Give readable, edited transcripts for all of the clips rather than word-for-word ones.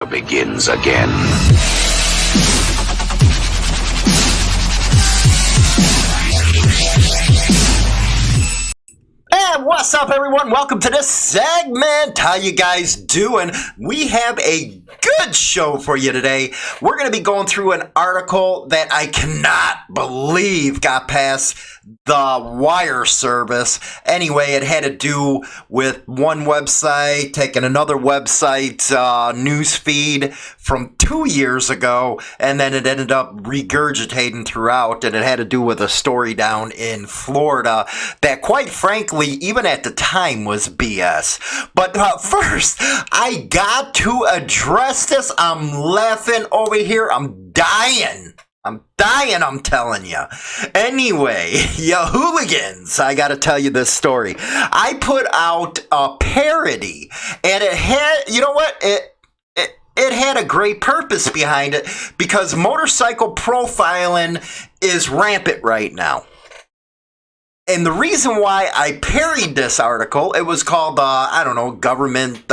Begins again. And what's up, everyone? Welcome to this segment. How you guys doing? We have a good show for you today. We're going to be going through an article that I cannot believe got past the wire service. Anyway, it had to do with one website taking another website news feed from 2 years ago, and then it ended up regurgitating throughout, and it had to do with a story down in Florida that, quite frankly, even at the time was BS. But first, I got to address this. I'm laughing over here. I'm dying, I'm telling you. Anyway, you hooligans, I gotta tell you this story. I put out a parody, and it had, you know what? It had a great purpose behind it, because motorcycle profiling is rampant right now. And the reason why I parodied this article, it was called, government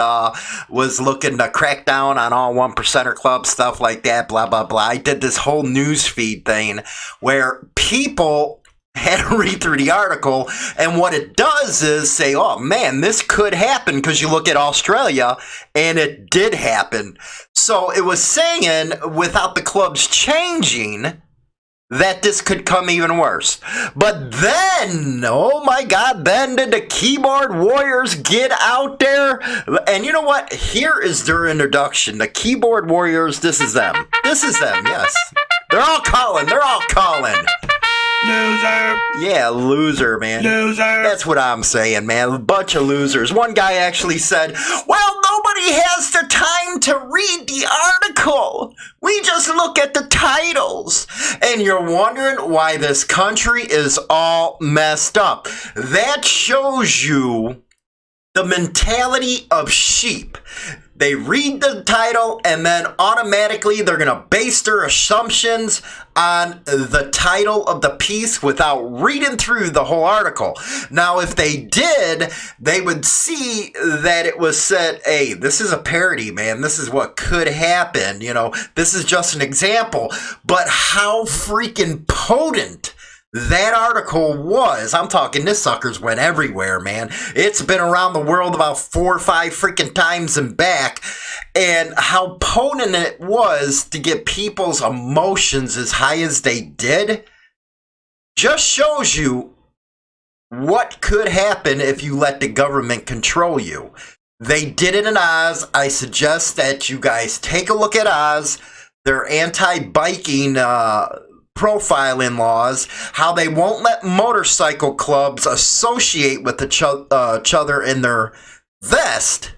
was looking to crack down on all 1%er club, stuff like that, blah, blah, blah. I did this whole news feed thing where people had to read through the article, and what it does is say, oh man, this could happen, because you look at Australia, and it did happen. So it was saying, without the clubs changing, that this could come even worse. But then, oh my God, then did the keyboard warriors get out there? And you know what? Here is their introduction. The keyboard warriors, this is them. This is them, yes. They're all calling. Loser. Yeah, loser, man. Loser. That's what I'm saying, man. A bunch of losers. One guy actually said, well, nobody has the time to read the article. We just look at the titles. And you're wondering why this country is all messed up. That shows you the mentality of sheep. They read the title, and then automatically they're going to base their assumptions on the title of the piece without reading through the whole article. Now, if they did, they would see that it was said, hey, this is a parody, man. This is what could happen. You know, this is just an example. But how freaking potent that article was. I'm talking, this sucker's went everywhere, man. It's been around the world about 4 or 5 freaking times and back. And how potent it was to get people's emotions as high as they did just shows you what could happen if you let the government control you. They did it in Oz. I suggest that you guys take a look at Oz. They're anti-biking profiling laws, how they won't let motorcycle clubs associate with each other in their vest.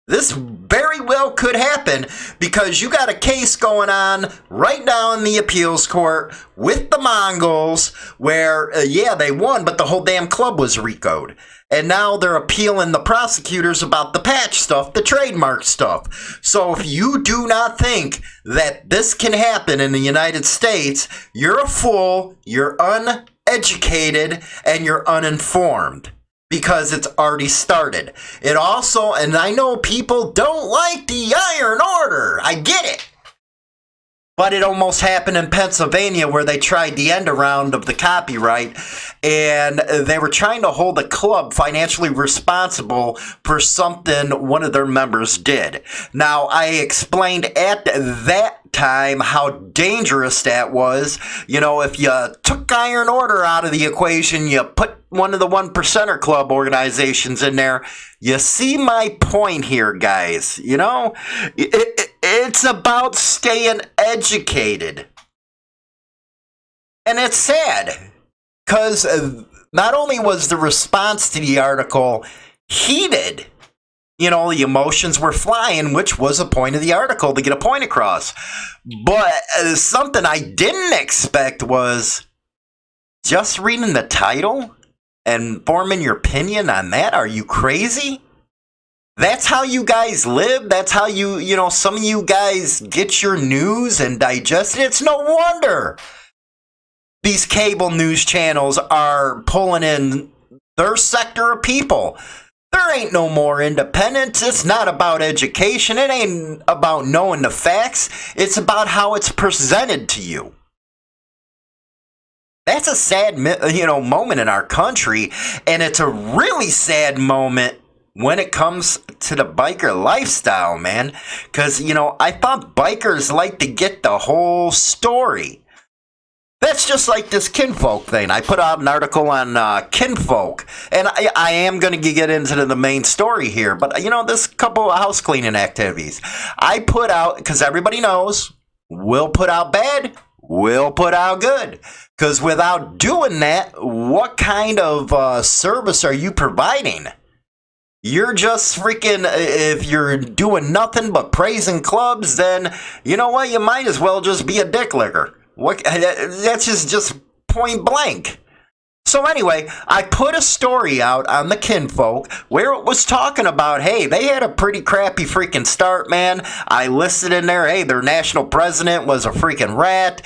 This very well could happen, because you got a case going on right now in the appeals court with the Mongols where, they won, but the whole damn club was RICO'd. And now they're appealing the prosecutors about the patch stuff, the trademark stuff. So if you do not think that this can happen in the United States, you're a fool, you're uneducated, and you're uninformed. Because it's already started. It also, and I know people don't like the Iron Order. I get it. But it almost happened in Pennsylvania, where they tried the end around of the copyright, and they were trying to hold the club financially responsible for something one of their members did. Now, I explained at that time how dangerous that was. You know, if you took Iron Order out of the equation, you put one of the 1%er club organizations in there. You see my point here, guys. You know, it's about staying educated. And it's sad, because not only was the response to the article heated, you know, the emotions were flying, which was the point of the article, to get a point across. But something I didn't expect was just reading the title and forming your opinion on that. Are you crazy? That's how you guys live. That's how some of you guys get your news and digest it. It's no wonder these cable news channels are pulling in their sector of people. There ain't no more independence. It's not about education. It ain't about knowing the facts. It's about how it's presented to you. That's a sad, moment in our country, and it's a really sad moment when it comes to the biker lifestyle, man. Because, I thought bikers like to get the whole story. That's just like this kinfolk thing. I put out an article on kinfolk, and I am going to get into the main story here, but, this couple of house cleaning activities. I put out, because everybody knows, we'll put out bad, we'll put out good. Because without doing that, what kind of service are you providing? You're just freaking, if you're doing nothing but praising clubs, then you know what? You might as well just be a dick licker. That's just point blank. So anyway, I put a story out on the kinfolk where it was talking about, hey, they had a pretty crappy freaking start, man. I listed in there, hey, their national president was a freaking rat.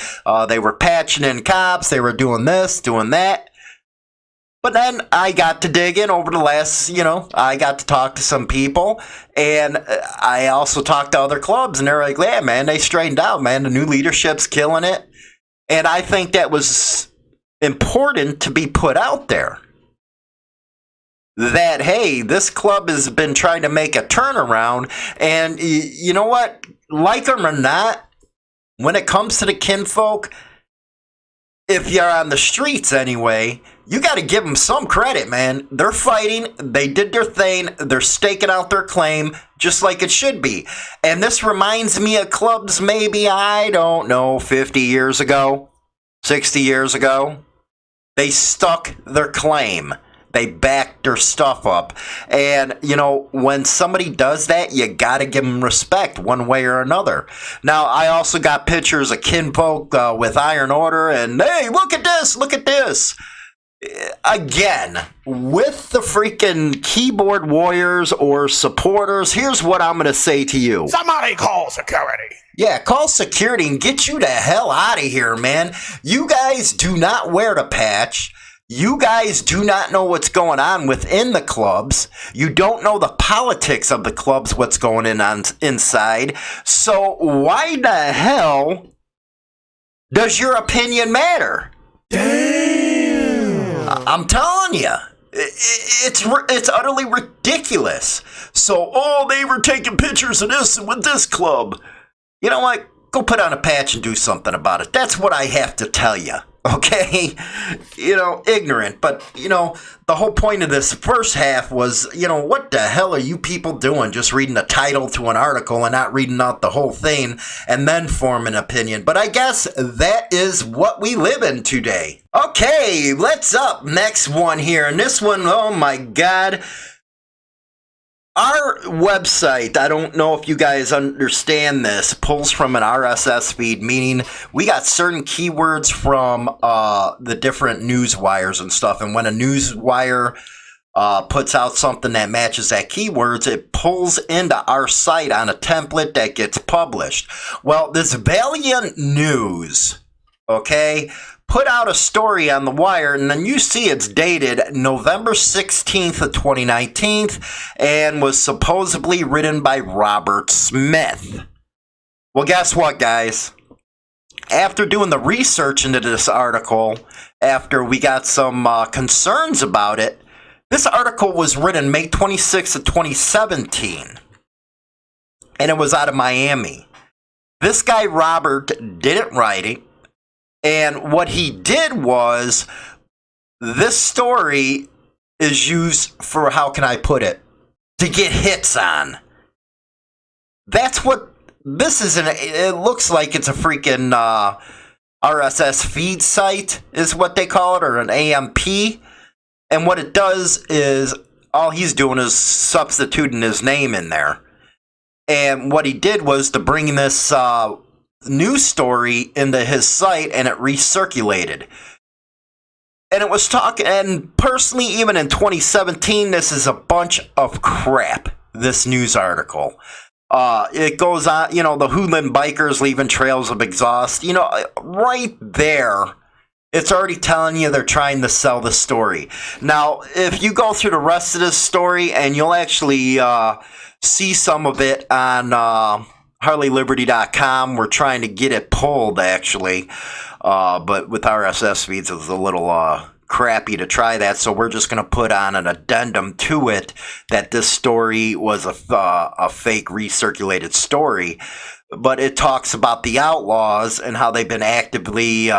They were patching in cops. They were doing this, doing that. But then I got to dig in over the last, I got to talk to some people, and I also talked to other clubs, and they're like, yeah, man, they straightened out, man. The new leadership's killing it. And I think that was important to be put out there. That, hey, this club has been trying to make a turnaround, and you know what? Like them or not, when it comes to the kinfolk, if you're on the streets anyway, you got to give them some credit, man. They're fighting. They did their thing. They're staking out their claim just like it should be. And this reminds me of clubs maybe, I don't know, 50 years ago, 60 years ago. They stuck their claim. They backed their stuff up. And, when somebody does that, you got to give them respect one way or another. Now, I also got pictures of kinfolk with Iron Order, and, hey, look at this, look at this. Again, with the freaking keyboard warriors or supporters, here's what I'm going to say to you. Somebody call security. Yeah, call security and get you the hell out of here, man. You guys do not wear the patch. You guys do not know what's going on within the clubs. You don't know the politics of the clubs, what's going on inside. So why the hell does your opinion matter? Damn. I'm telling you, it's utterly ridiculous. So, they were taking pictures of this with this club. You know what? Go put on a patch and do something about it. That's what I have to tell you. Okay? Ignorant. But, the whole point of this first half was, what the hell are you people doing? Just reading the title to an article and not reading out the whole thing and then form an opinion. But I guess that is what we live in today. Okay, let's up next one here. And this one, oh my God. Our website, I don't know if you guys understand this, pulls from an RSS feed, meaning we got certain keywords from the different news wires and stuff. And when a news wire puts out something that matches that keywords, it pulls into our site on a template that gets published. Well, this Valiant News, okay, put out a story on the wire, and then you see it's dated November 16th of 2019 and was supposedly written by Robert Smith. Well, guess what, guys? After doing the research into this article, after we got some concerns about it, this article was written May 26th of 2017, and it was out of Miami. This guy, Robert, didn't write it. And what he did was, this story is used for, how can I put it, to get hits on. That's what this is. It looks like it's a freaking RSS feed site is what they call it, or an AMP. And what it does is, all he's doing is substituting his name in there. And what he did was to bring this news story into his site, and it recirculated. And it was talking, and personally, even in 2017, this is a bunch of crap, this news article. It goes on, the hooligan bikers leaving trails of exhaust. Right there It's already telling you they're trying to sell the story. Now, if you go through the rest of this story, and you'll actually see some of it on HarleyLiberty.com. We're trying to get it pulled, actually. But with RSS feeds, it's a little crappy to try that. So we're just going to put on an addendum to it that this story was a fake recirculated story. But it talks about the Outlaws and how they've been actively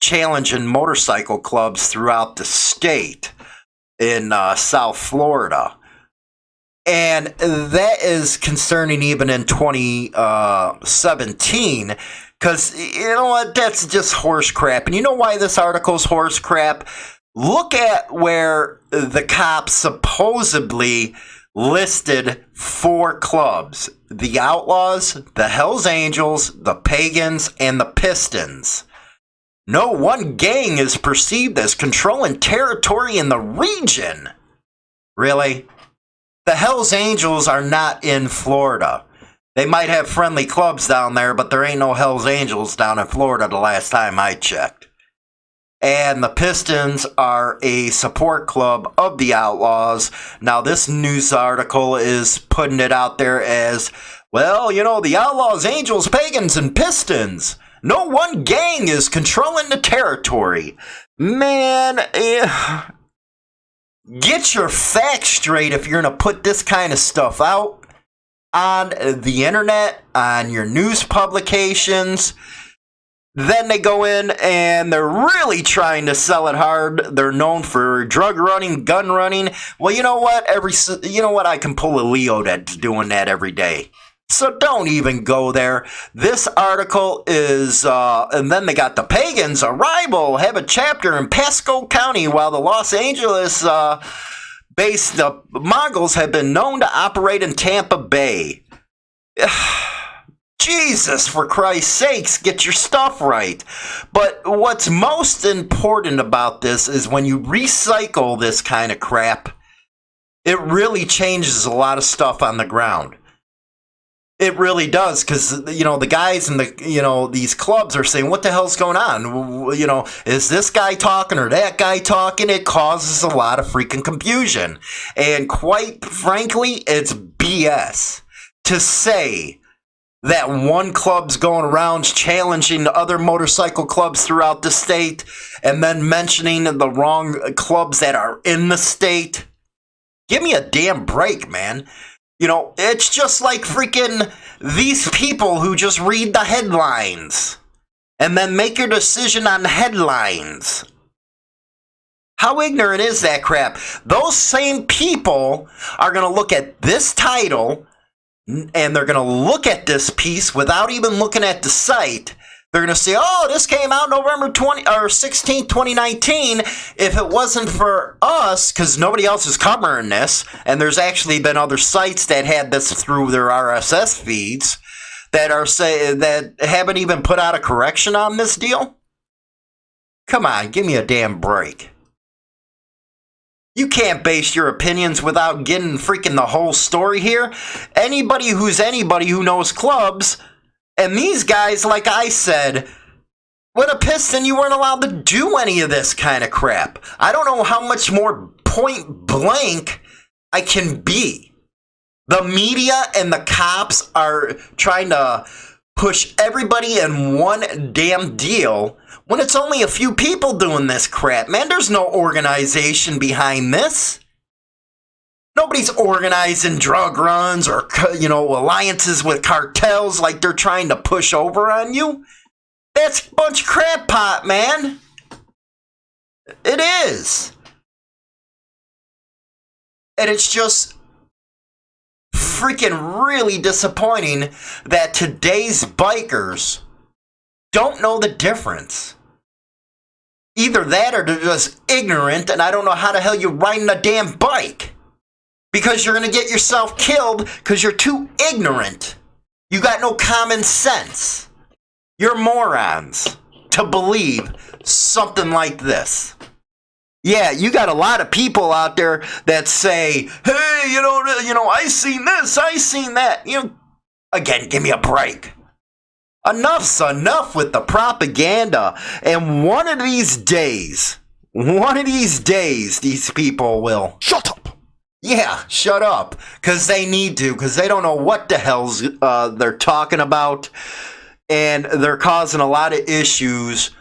challenging motorcycle clubs throughout the state in South Florida. And that is concerning even in 2017, because you know what, that's just horse crap. And you know why this article's horse crap? Look at where the cops supposedly listed 4 clubs: the Outlaws, the Hells Angels, the Pagans, and the Pistons. No one gang is perceived as controlling territory in the region. Really? The Hells Angels are not in Florida. They might have friendly clubs down there, but there ain't no Hells Angels down in Florida the last time I checked. And the Pistons are a support club of the Outlaws. Now, this news article is putting it out there as, well, you know, the Outlaws, Angels, Pagans, and Pistons. No one gang is controlling the territory. Man, get your facts straight if you're going to put this kind of stuff out on the internet, on your news publications. Then they go in and they're really trying to sell it hard. They're known for drug running, gun running. Well, you know what? I can pull a Leo that's doing that every day. So don't even go there. This article is, and then they got the Pagans, a rival, have a chapter in Pasco County, while the Los Angeles based Mongols have been known to operate in Tampa Bay. Jesus, for Christ's sakes, get your stuff right. But what's most important about this is when you recycle this kind of crap, it really changes a lot of stuff on the ground. It really does, because, you know, the guys in the, you know, these clubs are saying, what the hell's going on? You know, is this guy talking or that guy talking? It causes a lot of freaking confusion. And quite frankly, it's BS to say that one club's going around challenging other motorcycle clubs throughout the state and then mentioning the wrong clubs that are in the state. Give me a damn break, man. You know, it's just like freaking these people who just read the headlines and then make your decision on the headlines. How ignorant is that crap? Those same people are going to look at this title and they're going to look at this piece without even looking at the site. They're going to say, oh, this came out November 16th, 2019. If it wasn't for us, because nobody else is covering this, and there's actually been other sites that had this through their RSS feeds that haven't even put out a correction on this deal. Come on, give me a damn break. You can't base your opinions without getting freaking the whole story here. Anybody who knows clubs. And these guys, like I said, with a Piston, you weren't allowed to do any of this kind of crap. I don't know how much more point blank I can be. The media and the cops are trying to push everybody in one damn deal when it's only a few people doing this crap. Man, there's no organization behind this. Nobody's organizing drug runs or, you know, alliances with cartels like they're trying to push over on you. That's a bunch of crap pot, man. It is. And it's just freaking really disappointing that today's bikers don't know the difference. Either that or they're just ignorant and I don't know how the hell you're riding a damn bike. Because you're going to get yourself killed because you're too ignorant. You got no common sense. You're morons to believe something like this. Yeah, you got a lot of people out there that say, hey, you know, I seen this, I seen that. You know, again, give me a break. Enough's enough with the propaganda. And one of these days, these people will. Shut up! Yeah, shut up. Because they need to. Because they don't know what the hell's they're talking about. And they're causing a lot of issues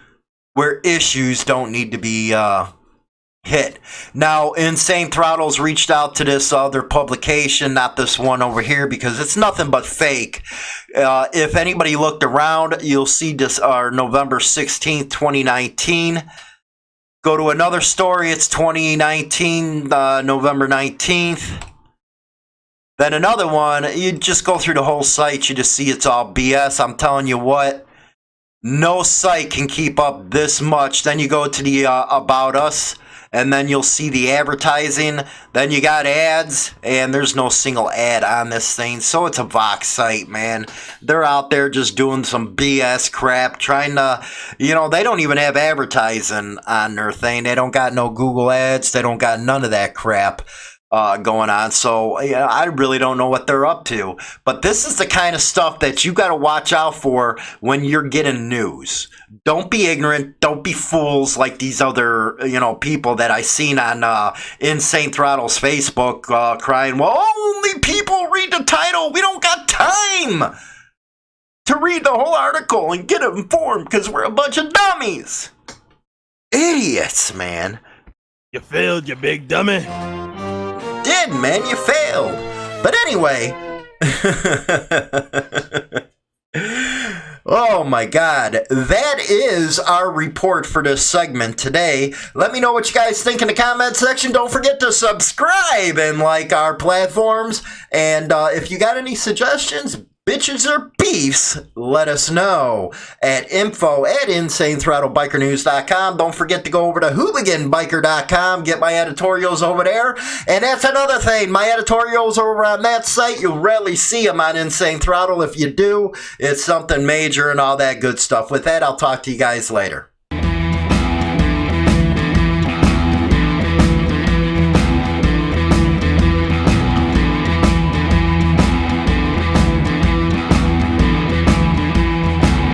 where issues don't need to be hit. Now, Insane Throttle's reached out to this other publication, not this one over here, because it's nothing but fake. If anybody looked around, you'll see this November 16th, 2019. Go to another story, it's 2019, November 19th. Then another one, you just go through the whole site, you just see it's all BS. I'm telling you what, no site can keep up this much. Then you go to the About Us, and then you'll see the advertising. Then you got ads, and there's no single ad on this thing. So it's a Vox site, man. They're out there just doing some BS crap, trying to, they don't even have advertising on their thing. They don't got no Google ads. They don't got none of that crap going on. So I really don't know what they're up to. But this is the kind of stuff that you got to watch out for when you're getting news. Don't be ignorant. Don't be fools like these other, people that I seen on Insane Throttle's Facebook crying, well, only people read the title. We don't got time to read the whole article and get informed because we're a bunch of dummies. Idiots, man. You failed, you big dummy. Did, man, you failed. But anyway, oh my God, that is our report for this segment today. Let me know what you guys think in the comment section. Don't forget to subscribe and like our platforms. And if you got any suggestions, bitches or beefs, let us know at info@insanethrottlebikernews.com. Don't forget to go over to hooliganbiker.com, get my editorials over there. And that's another thing, my editorials are over on that site. You'll rarely see them on Insane Throttle. If you do, it's something major and all that good stuff. With that, I'll talk to you guys later.